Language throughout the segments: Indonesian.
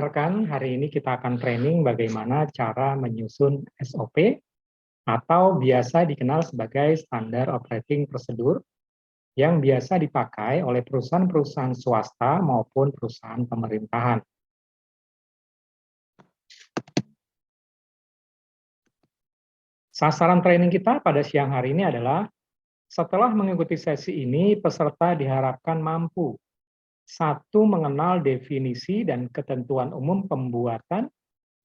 rekan-rekan, hari ini kita akan training bagaimana cara menyusun SOP atau biasa dikenal sebagai Standard Operating Procedure yang biasa dipakai oleh perusahaan-perusahaan swasta maupun perusahaan pemerintahan. Sasaran training kita pada siang hari ini adalah, setelah mengikuti sesi ini, peserta diharapkan mampu: 1. Mengenal definisi dan ketentuan umum pembuatan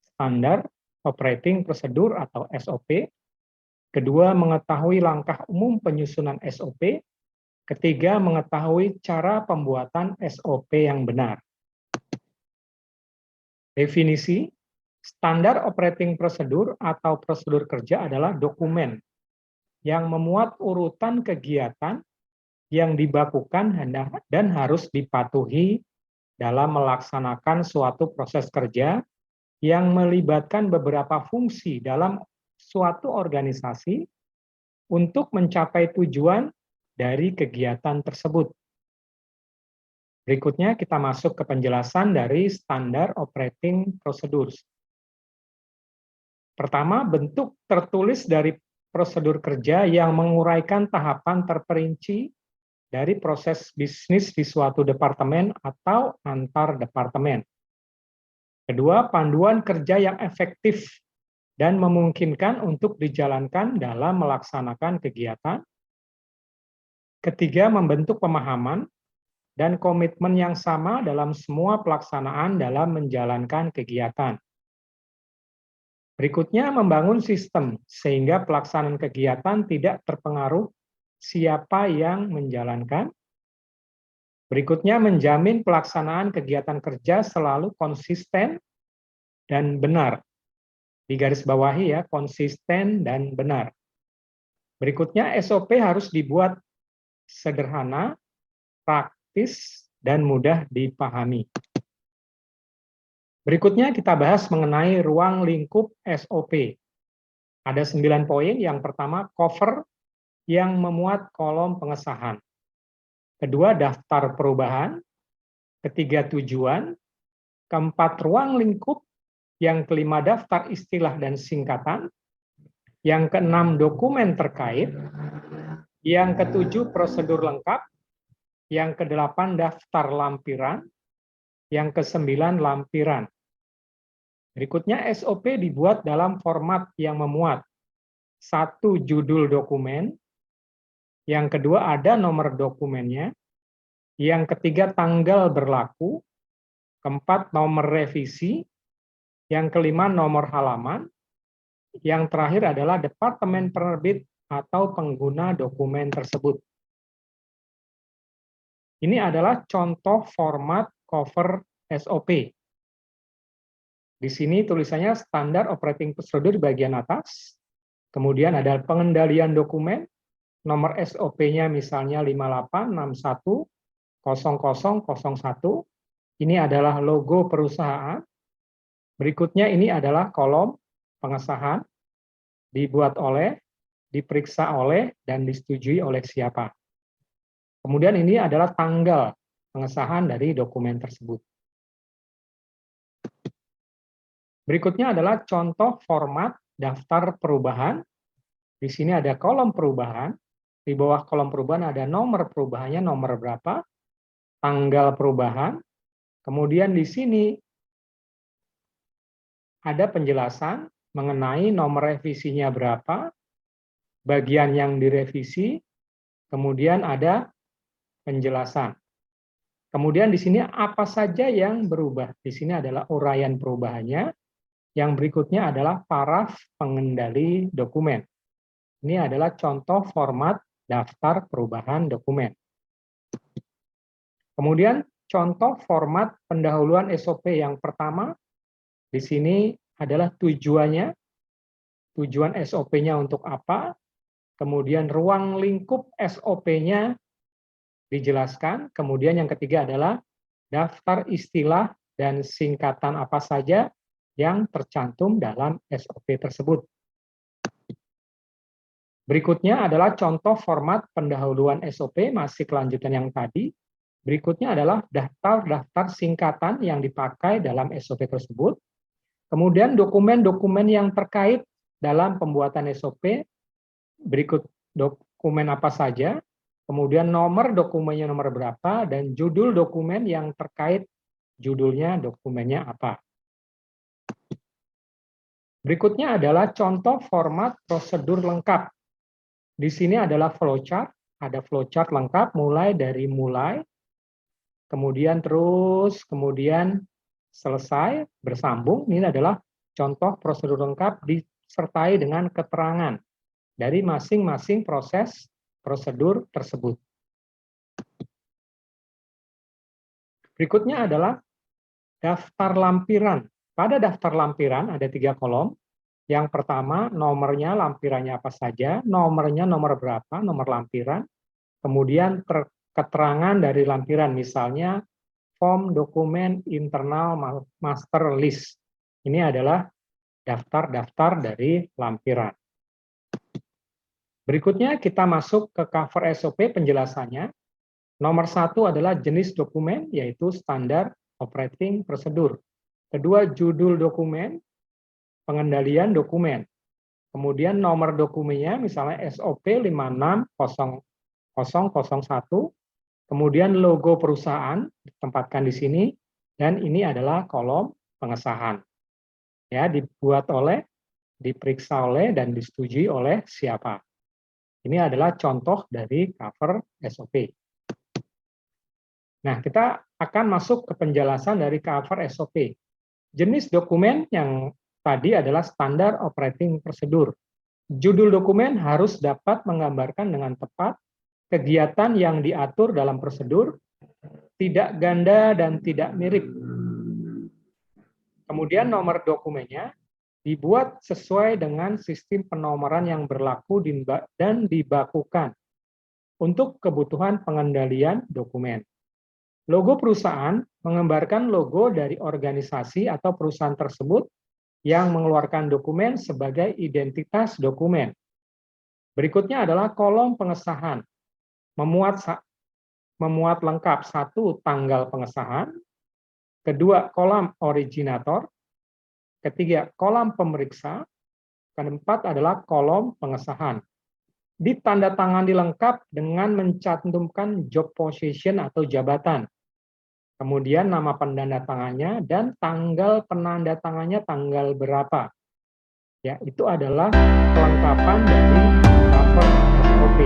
Standar Operating Procedure atau SOP. 2. Mengetahui langkah umum penyusunan SOP. 3. Mengetahui cara pembuatan SOP yang benar. Definisi: Standar Operating Procedure atau prosedur kerja adalah dokumen yang memuat urutan kegiatan yang dibakukan dan harus dipatuhi dalam melaksanakan suatu proses kerja yang melibatkan beberapa fungsi dalam suatu organisasi untuk mencapai tujuan dari kegiatan tersebut. Berikutnya kita masuk ke penjelasan dari Standard Operating Procedures. Pertama, bentuk tertulis dari prosedur kerja yang menguraikan tahapan terperinci dari proses bisnis di suatu departemen atau antar departemen. Kedua, panduan kerja yang efektif dan memungkinkan untuk dijalankan dalam melaksanakan kegiatan. Ketiga, membentuk pemahaman dan komitmen yang sama dalam semua pelaksanaan dalam menjalankan kegiatan. Berikutnya, membangun sistem sehingga pelaksanaan kegiatan tidak terpengaruh siapa yang menjalankan. Berikutnya, menjamin pelaksanaan kegiatan kerja selalu konsisten dan benar. Digarisbawahi ya, konsisten dan benar. Berikutnya, SOP harus dibuat sederhana, praktis, dan mudah dipahami. Berikutnya kita bahas mengenai ruang lingkup SOP. Ada 9 poin. Yang pertama, cover yang memuat kolom pengesahan. Kedua, daftar perubahan. Ketiga, tujuan. Keempat, ruang lingkup. Yang kelima, daftar istilah dan singkatan. Yang keenam, dokumen terkait. Yang ketujuh, prosedur lengkap. Yang kedelapan, daftar lampiran. Yang kesembilan, lampiran. Berikutnya, SOP dibuat dalam format yang memuat: 1. Judul dokumen. Yang kedua, ada nomor dokumennya. Yang ketiga, tanggal berlaku. Keempat, nomor revisi. Yang kelima, nomor halaman. Yang terakhir adalah departemen penerbit atau pengguna dokumen tersebut. Ini adalah contoh format cover SOP. Di sini tulisannya Standard Operating Procedure di bagian atas. Kemudian ada pengendalian dokumen. Nomor SOP-nya misalnya 58610001. Ini adalah logo perusahaan. Berikutnya ini adalah kolom pengesahan, dibuat oleh, diperiksa oleh, dan disetujui oleh siapa. Kemudian ini adalah tanggal pengesahan dari dokumen tersebut. Berikutnya adalah contoh format daftar perubahan. Di sini ada kolom perubahan. Di bawah kolom perubahan ada nomor perubahannya, nomor berapa, tanggal perubahan. Kemudian di sini ada penjelasan mengenai nomor revisinya berapa, bagian yang direvisi, kemudian ada penjelasan. Kemudian di sini apa saja yang berubah. Di sini adalah uraian perubahannya. Yang berikutnya adalah paraf pengendali dokumen. Ini adalah contoh format daftar perubahan dokumen. Kemudian contoh format pendahuluan SOP yang pertama, di sini adalah tujuannya, tujuan SOP-nya untuk apa, kemudian ruang lingkup SOP-nya dijelaskan, kemudian yang ketiga adalah daftar istilah dan singkatan apa saja yang tercantum dalam SOP tersebut. Berikutnya adalah contoh format pendahuluan SOP, masih kelanjutan yang tadi. Berikutnya adalah daftar-daftar singkatan yang dipakai dalam SOP tersebut. Kemudian dokumen-dokumen yang terkait dalam pembuatan SOP, berikut dokumen apa saja, kemudian nomor dokumennya nomor berapa, dan judul dokumen yang terkait judulnya dokumennya apa. Berikutnya adalah contoh format prosedur lengkap. Di sini adalah flowchart, ada flowchart lengkap mulai dari mulai, kemudian kemudian selesai, bersambung. Ini adalah contoh prosedur lengkap disertai dengan keterangan dari masing-masing proses prosedur tersebut. Berikutnya adalah daftar lampiran. Pada daftar lampiran ada 3 kolom. Yang pertama, nomornya, lampirannya apa saja, nomornya nomor berapa, nomor lampiran, kemudian keterangan dari lampiran, misalnya form dokumen internal master list. Ini adalah daftar-daftar dari lampiran. Berikutnya kita masuk ke cover SOP penjelasannya. Nomor 1 adalah jenis dokumen, yaitu standar operating procedure. Kedua, judul dokumen, pengendalian dokumen. Kemudian nomor dokumennya, misalnya SOP 5600001, kemudian logo perusahaan ditempatkan di sini, dan ini adalah kolom pengesahan. Ya, dibuat oleh, diperiksa oleh, dan disetujui oleh siapa. Ini adalah contoh dari cover SOP. Nah, kita akan masuk ke penjelasan dari cover SOP. Jenis dokumen yang tadi adalah standar operating procedure. Judul dokumen harus dapat menggambarkan dengan tepat kegiatan yang diatur dalam prosedur, tidak ganda dan tidak mirip. Kemudian nomor dokumennya dibuat sesuai dengan sistem penomoran yang berlaku dan dibakukan untuk kebutuhan pengendalian dokumen. Logo perusahaan menggambarkan logo dari organisasi atau perusahaan tersebut yang mengeluarkan dokumen sebagai identitas dokumen. Berikutnya adalah kolom pengesahan. Memuat lengkap, 1, tanggal pengesahan, kedua, kolom originator, ketiga, kolom pemeriksa, keempat adalah kolom pengesahan. Ditandatangani lengkap dengan mencantumkan job position atau jabatan. Kemudian nama penandatangannya dan tanggal penandatangannya tanggal berapa. Ya, itu adalah kelengkapan dari cover SOP.